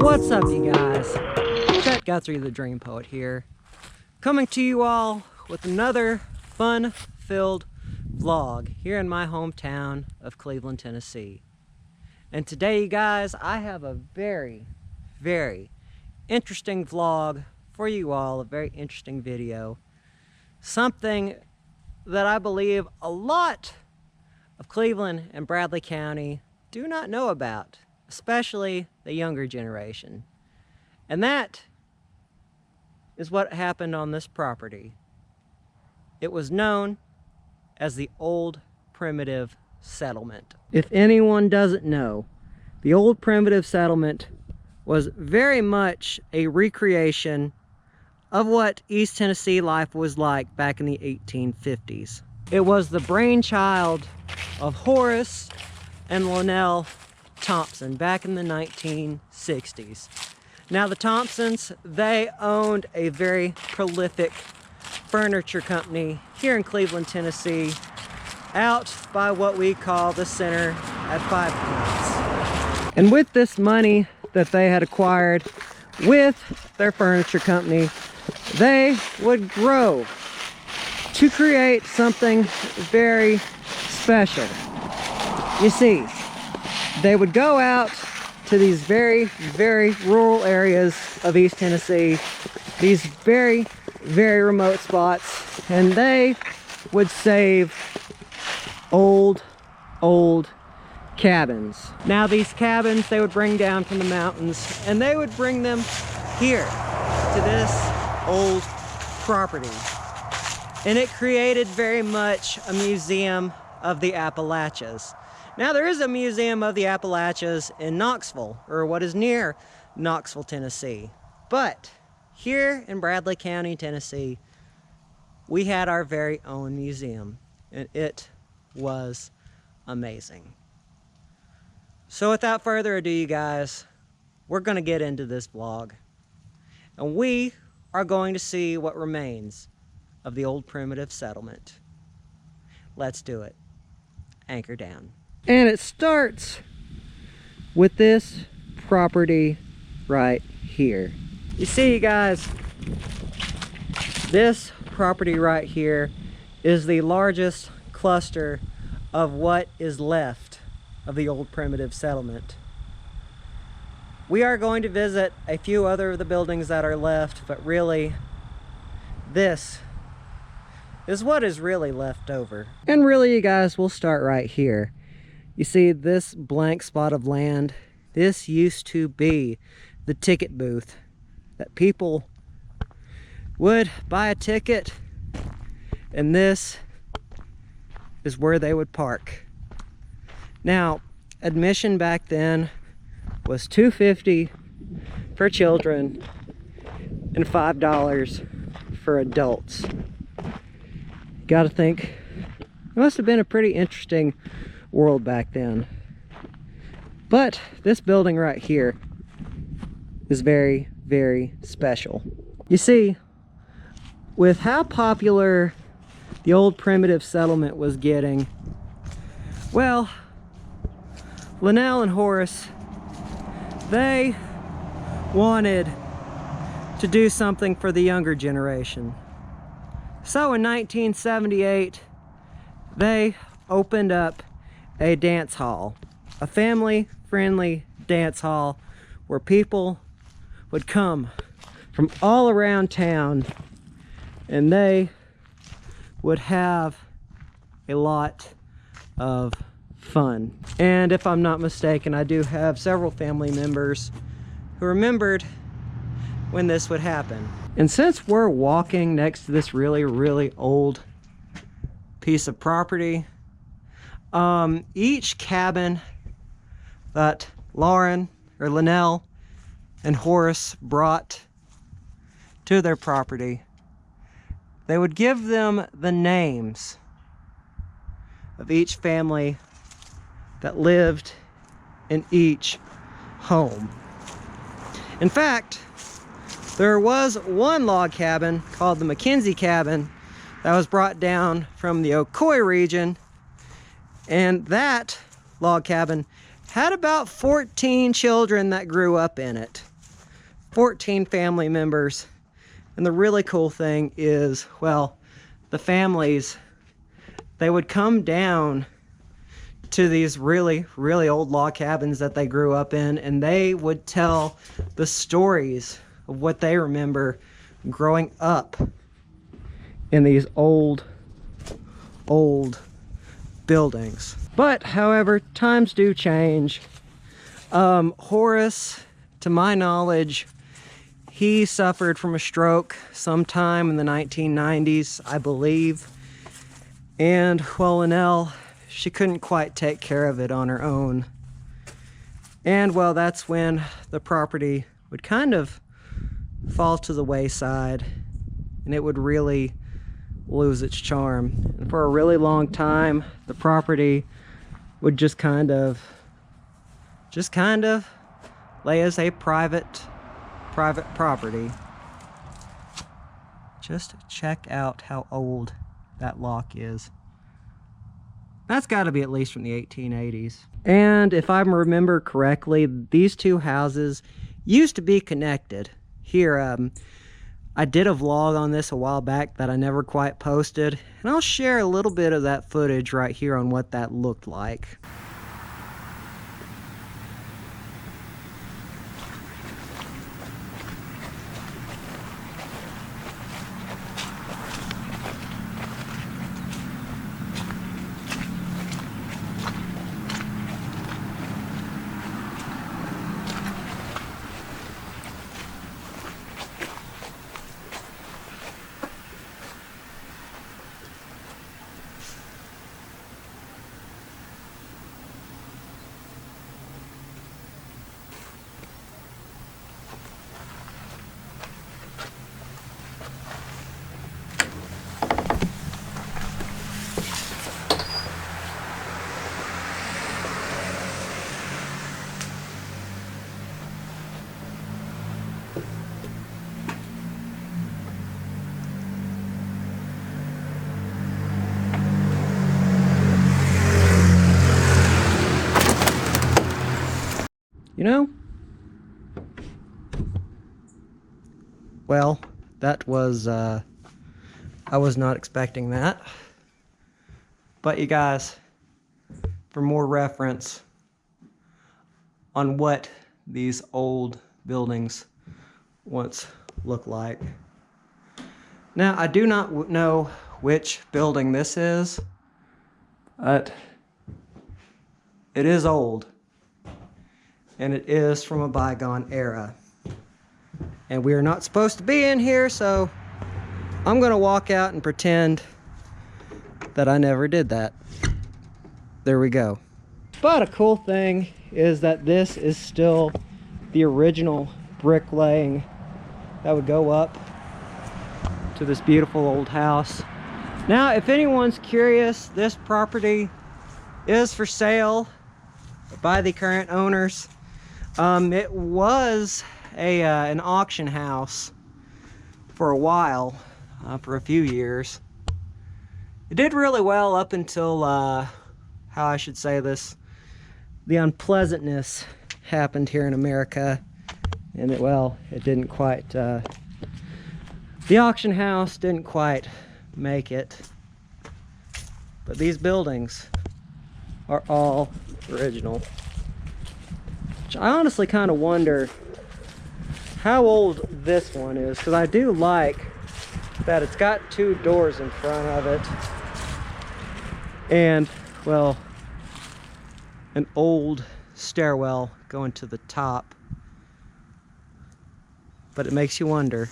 What's up, you guys? Chet the Dream Poet here, coming to you all with another fun-filled vlog here in my hometown of Cleveland, Tennessee. And today, you guys, I have a very, very interesting vlog for you all, a very interesting video. Something that I believe a lot of Cleveland and Bradley County do not know about, especially the younger generation. And that is what happened on this property. It was known as the Old Primitive Settlement. If anyone doesn't know, the Old Primitive Settlement was very much a recreation of what East Tennessee life was like back in the 1850s. It was the brainchild of Horace and Linnell Thompson back in the 1960s. Now the Thompsons, they owned a very prolific furniture company here in Cleveland, Tennessee, out by what we call the center at 5 Points. And with this money that they had acquired with their furniture company, they would grow to create something very special. You see, they would go out to these very, very rural areas of East Tennessee, these very, very remote spots, and they would save old cabins. Now these cabins they would bring down from the mountains, and they would bring them here to this old property. And it created very much a museum of the Appalachians. Now there is a museum of the Appalachians in Knoxville, or what is near Knoxville, Tennessee. But here in Bradley County, Tennessee, we had our very own museum, and it was amazing. So without further ado, you guys, we're going to get into this vlog, and we are going to see what remains of the Old Primitive Settlement. Let's do it. Anchor down. And it starts with this property right here. You see, you guys, this property right here is the largest cluster of what is left of the Old Primitive Settlement. We are going to visit a few other of the buildings that are left, but really, this is what is really left over. And really, you guys, we'll start right here. You see this blank spot of land? This used to be the ticket booth that people would buy a ticket, and this is where they would park. Now, admission back then was $2.50 for children and $5 for adults. Gotta think, it must have been a pretty interesting world back then. But this building right here is very, very special. You see, with how popular the Old Primitive Settlement was getting, well, Linnell and Horace, they wanted to do something for the younger generation. So in 1978, they opened up a dance hall, a family-friendly dance hall where people would come from all around town, and they would have a lot of fun. And if I'm not mistaken, I do have several family members who remembered when this would happen. And since we're walking next to this really, really old piece of property, each cabin that Linnell and Horace brought to their property, they would give them the names of each family that lived in each home. In fact, there was one log cabin called the Mackenzie cabin that was brought down from the Ocoee region, and that log cabin had about 14 children that grew up in it. 14 family members. And the really cool thing is, well, the families, they would come down to these really, really old log cabins that they grew up in, and they would tell the stories of what they remember growing up in these old buildings. But, however, times do change. Horace, to my knowledge, he suffered from a stroke sometime in the 1990s, I believe. And, well, Linnell, she couldn't quite take care of it on her own. And, well, that's when the property would kind of fall to the wayside, and it would really lose its charm. And for a really long time, the property would just kind of lay as a private property. Just check out how old that lock is. That's got to be at least from the 1880s. And if I remember correctly, these two houses used to be connected. Here, I did a vlog on this a while back that I never quite posted, and I'll share a little bit of that footage right here on what that looked like. You know, well, that was, I was not expecting that. But you guys, for more reference on what these old buildings once looked like. Now, I do not know which building this is, but it is old. And it is from a bygone era. And we are not supposed to be in here, so I'm gonna walk out and pretend that I never did that. There we go. But a cool thing is that this is still the original bricklaying that would go up to this beautiful old house. Now, if anyone's curious, this property is for sale by the current owners. It was an auction house for a while, for a few years. It did really well up until, how I should say this, the unpleasantness happened here in America, and it didn't quite, the auction house didn't quite make it. But these buildings are all original. I honestly kind of wonder how old this one is, because I do like that it's got two doors in front of it, and, well, an old stairwell going to the top. But it makes you wonder.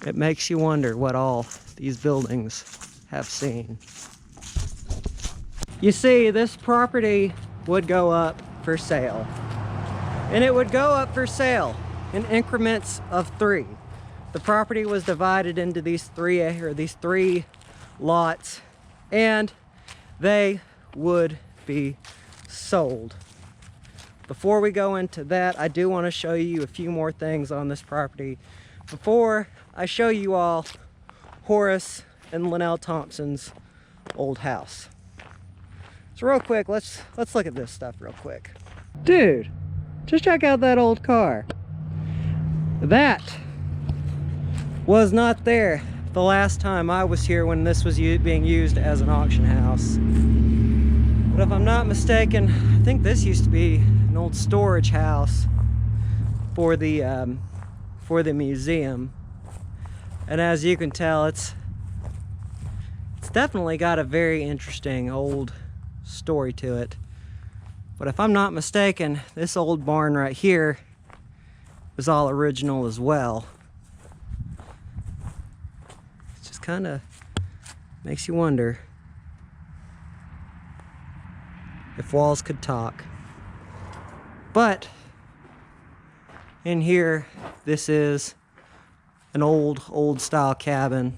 It makes you wonder what all these buildings have seen. You see, this property would go up for sale, and it would go up for sale in increments of 3. The property was divided into these three lots, and they would be sold. Before we go into that, I do want to show you a few more things on this property before I show you all Horace and Linnell Thompson's old house. So real quick, let's look at this stuff real quick. Dude, just check out that old car. That was not there the last time I was here when this was being used as an auction house. But if I'm not mistaken, I think this used to be an old storage house for the museum. And as you can tell, it's definitely got a very interesting old story to it. But if I'm not mistaken, this old barn right here was all original as well. It just kind of makes you wonder if walls could talk. But in here, this is an old style cabin.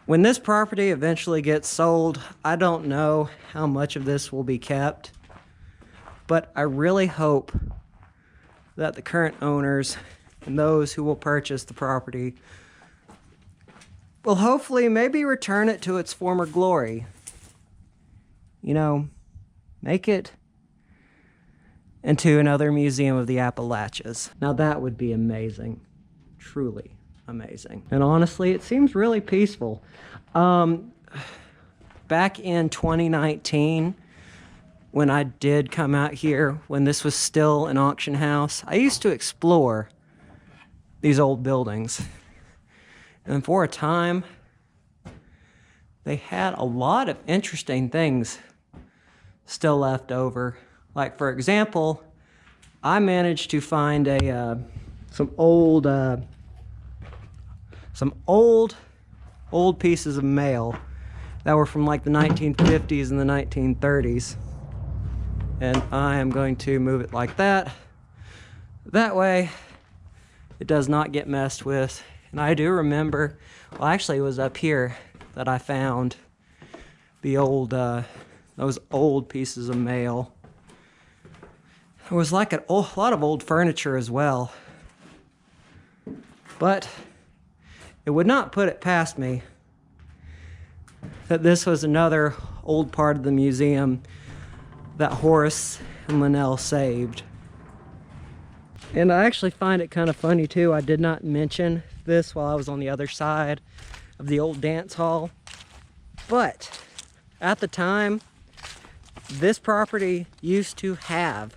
When this property eventually gets sold, I don't know how much of this will be kept, but I really hope that the current owners and those who will purchase the property will hopefully maybe return it to its former glory. You know, make it into another museum of the Appalachians. Now that would be amazing. Truly amazing. And honestly, it seems really peaceful. Back in 2019, when I did come out here, when this was still an auction house, I used to explore these old buildings. And for a time, they had a lot of interesting things still left over. Like, for example, I managed to find some old pieces of mail that were from like the 1950s and the 1930s. And I am going to move it like that. That way, it does not get messed with. And I do remember, well, actually it was up here that I found the those old pieces of mail. There was like a lot of old furniture as well. But it would not put it past me that this was another old part of the museum that Horace and Linnell saved. And I actually find it kind of funny too. I did not mention this while I was on the other side of the old dance hall. But at the time, this property used to have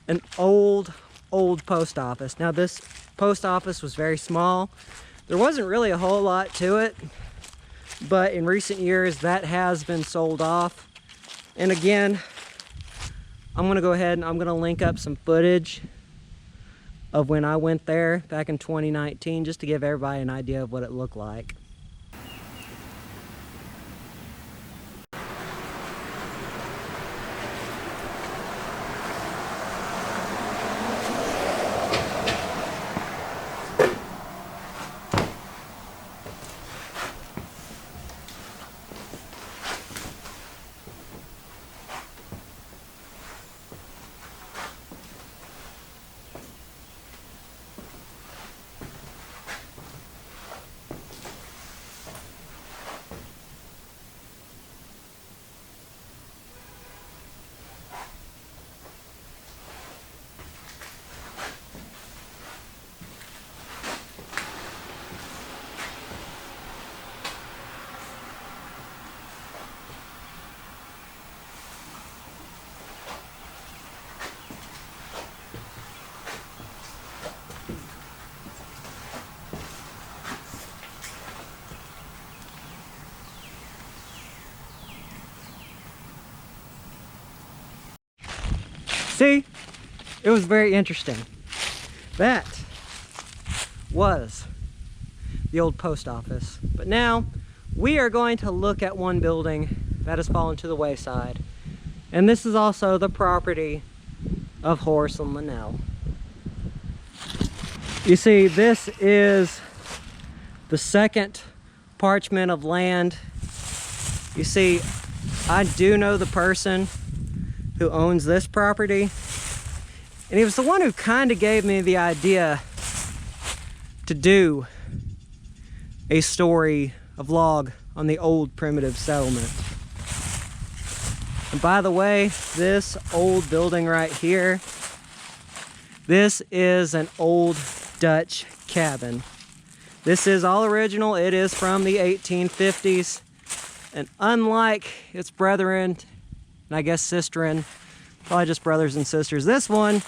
an old post office. Now this post office was very small. There wasn't really a whole lot to it, but in recent years that has been sold off. And again, I'm gonna go ahead and I'm gonna link up some footage of when I went there back in 2019, just to give everybody an idea of what it looked like. See, it was very interesting. That was the old post office. But now we are going to look at one building that has fallen to the wayside. And this is also the property of Horace and Linnell. You see, this is the second parchment of land. You see, I do know the person who owns this property, and he was the one who kind of gave me the idea to do a story, a vlog on the old primitive settlement. And by the way, this old building right here This is an old Dutch cabin. This is all original. It is from the 1850s. And unlike its brethren, and I guess sisterin, probably just brothers and sisters, this one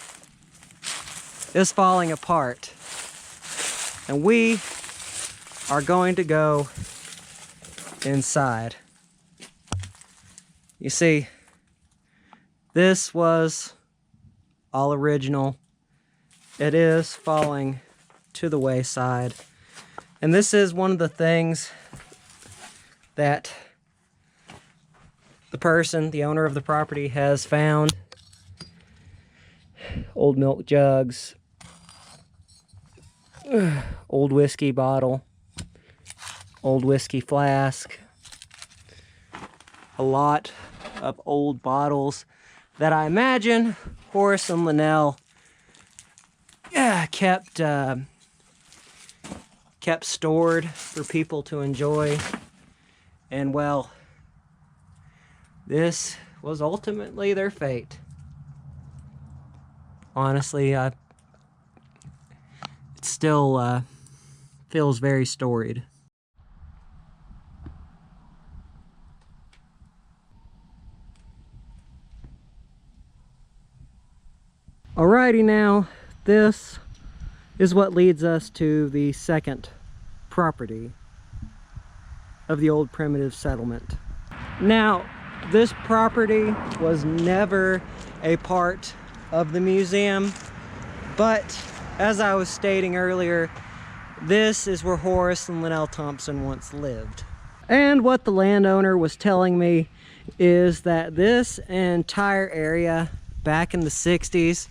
is falling apart. And we are going to go inside. You see, this was all original. It is falling to the wayside. And this is one of the things that the person, the owner of the property, has found. Old milk jugs, old whiskey bottle, old whiskey flask, a lot of old bottles that I imagine Horace and Linnell kept stored for people to enjoy. And well, this was ultimately their fate. Honestly, it still feels very storied. Alrighty, now this is what leads us to the second property of the old primitive settlement. Now, this property was never a part of the museum, but as I was stating earlier, this is where Horace and Linnell Thompson once lived. And what the landowner was telling me is that this entire area back in the 60s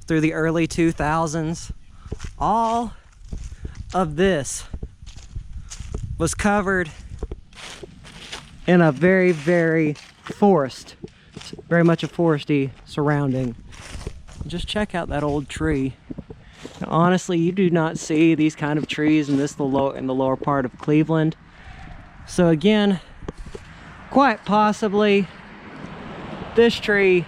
through the early 2000s, all of this was covered in a very, very very much a foresty surrounding. Just check out that old tree. Now, honestly, you do not see these kind of trees in the lower part of Cleveland. So again, quite possibly this tree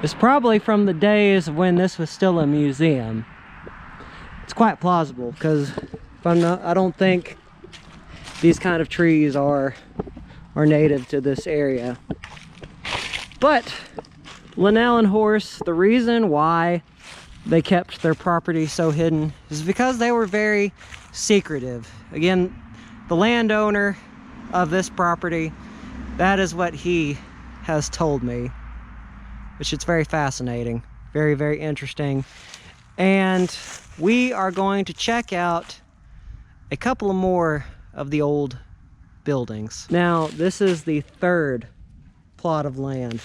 is probably from the days when this was still a museum. It's quite plausible, because I don't think these kind of trees are native to this area. But Linnell and Horace, the reason why they kept their property so hidden is because they were very secretive. Again, the landowner of this property, that is what he has told me, which is very fascinating, very, very interesting. And we are going to check out a couple of more of the old buildings. Now, this is the third plot of land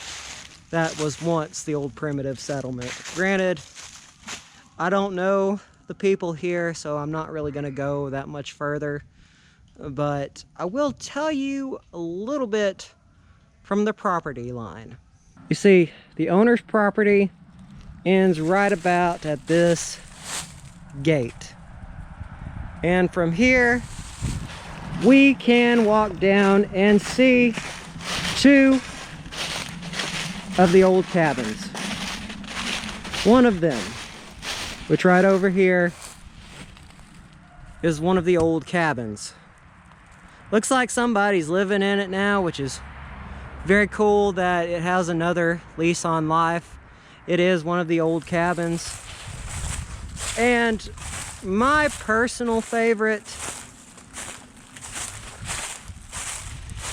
that was once the old primitive settlement. Granted, I don't know the people here, so I'm not really going to go that much further, but I will tell you a little bit from the property line. You see, the owner's property ends right about at this gate, and from here we can walk down and see two of the old cabins. One of them, which right over here, is one of the old cabins. Looks like somebody's living in it now, which is very cool that it has another lease on life. It is one of the old cabins. And my personal favorite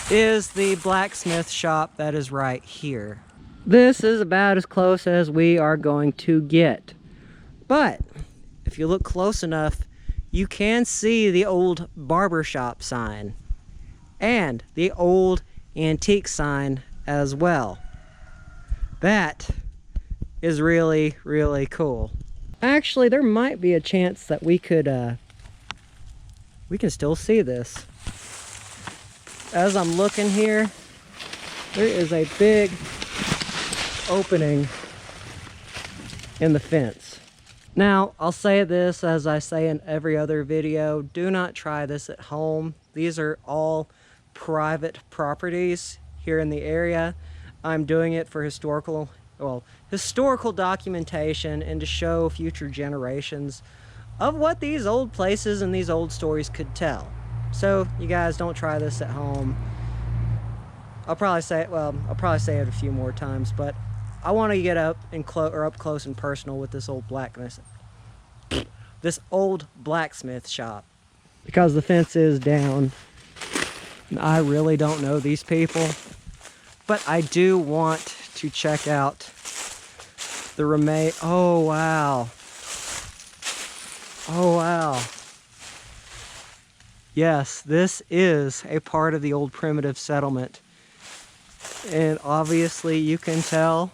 is the blacksmith shop that is right here. This is about as close as we are going to get. But if you look close enough, you can see the old barber shop sign and the old antique sign as well. That is really, really cool. Actually, there might be a chance that we can still see this. As I'm looking here, there is a big opening in the fence. Now, I'll say this as I say in every other video, do not try this at home. These are all private properties here in the area. I'm doing it for historical well, historical documentation and to show future generations of what these old places and these old stories could tell. So you guys don't try this at home. I'll probably say it a few more times, but I want to get up close and personal with this old blacksmith shop, because the fence is down and I really don't know these people, but I do want to check out the oh wow, oh wow, yes, this is a part of the old primitive settlement, and obviously you can tell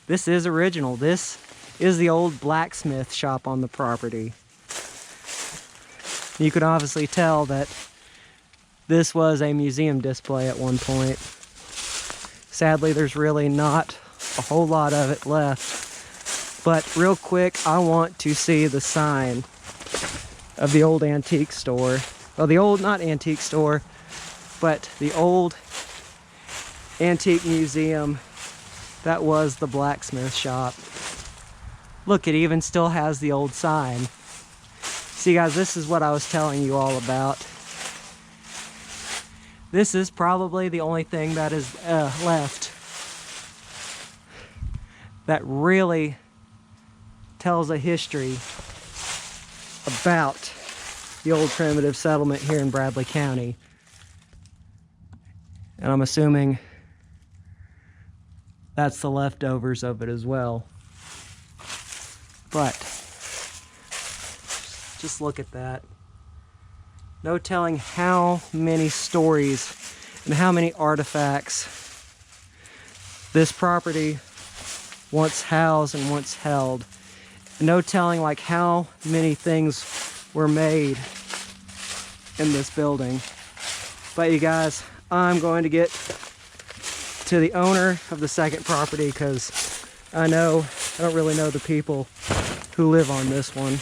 this is original. This is the old blacksmith shop on the property. You can obviously tell that this was a museum display at one point. Sadly, there's really not a whole lot of it left. But real quick, I want to see the sign of the old antique store. Well, the old, not antique store, but the old antique museum that was the blacksmith shop. Look, it even still has the old sign. See guys, this is what I was telling you all about. This is probably the only thing that is left that really tells a history about the old primitive settlement here in Bradley County. And I'm assuming that's the leftovers of it as well. But just look at that. No telling how many stories and how many artifacts this property once housed and once held. No telling like how many things were made in this building. But you guys, I'm going to get to the owner of the second property because I don't really know the people who live on this one.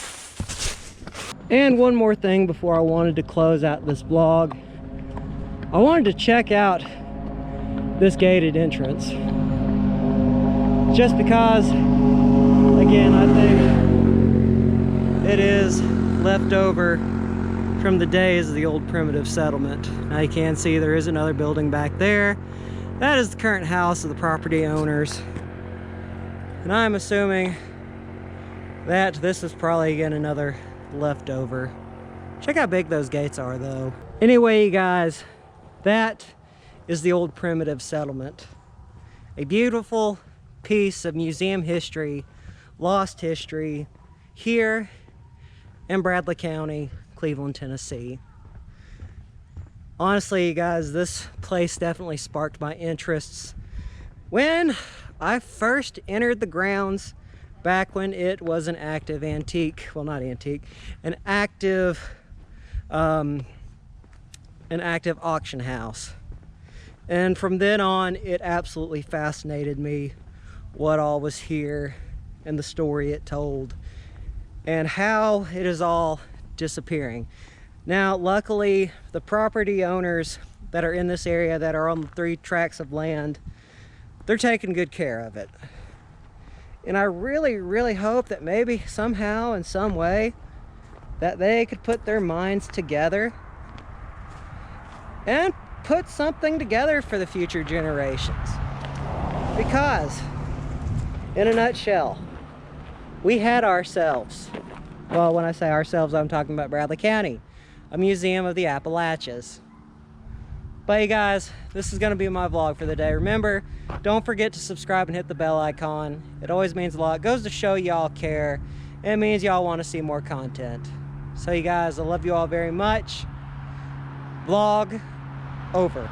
And one more thing before I wanted to close out this vlog. I wanted to check out this gated entrance. Just because, again, I think it is left over from the days of the old primitive settlement. Now you can see there is another building back there. That is the current house of the property owners. And I'm assuming that this is probably again another leftover. Check how big those gates are though. Anyway, you guys, that is the old primitive settlement. A beautiful piece of museum history, lost history, here in Bradley County, Cleveland, Tennessee. Honestly, you guys, this place definitely sparked my interests when I first entered the grounds back when it was an active antique, well not antique, an active auction house. And from then on, it absolutely fascinated me what all was here and the story it told and how it is all disappearing. Now, luckily, the property owners that are in this area that are on the 3 tracts of land, they're taking good care of it. And I really, really hope that maybe somehow, in some way, that they could put their minds together and put something together for the future generations. Because, in a nutshell, we had ourselves, well, when I say ourselves, I'm talking about Bradley County, a museum of the Appalachians. But you guys, this is going to be my vlog for the day. Remember, don't forget to subscribe and hit the bell icon. It always means a lot. It goes to show y'all care. It means y'all want to see more content. So you guys, I love you all very much. Vlog over.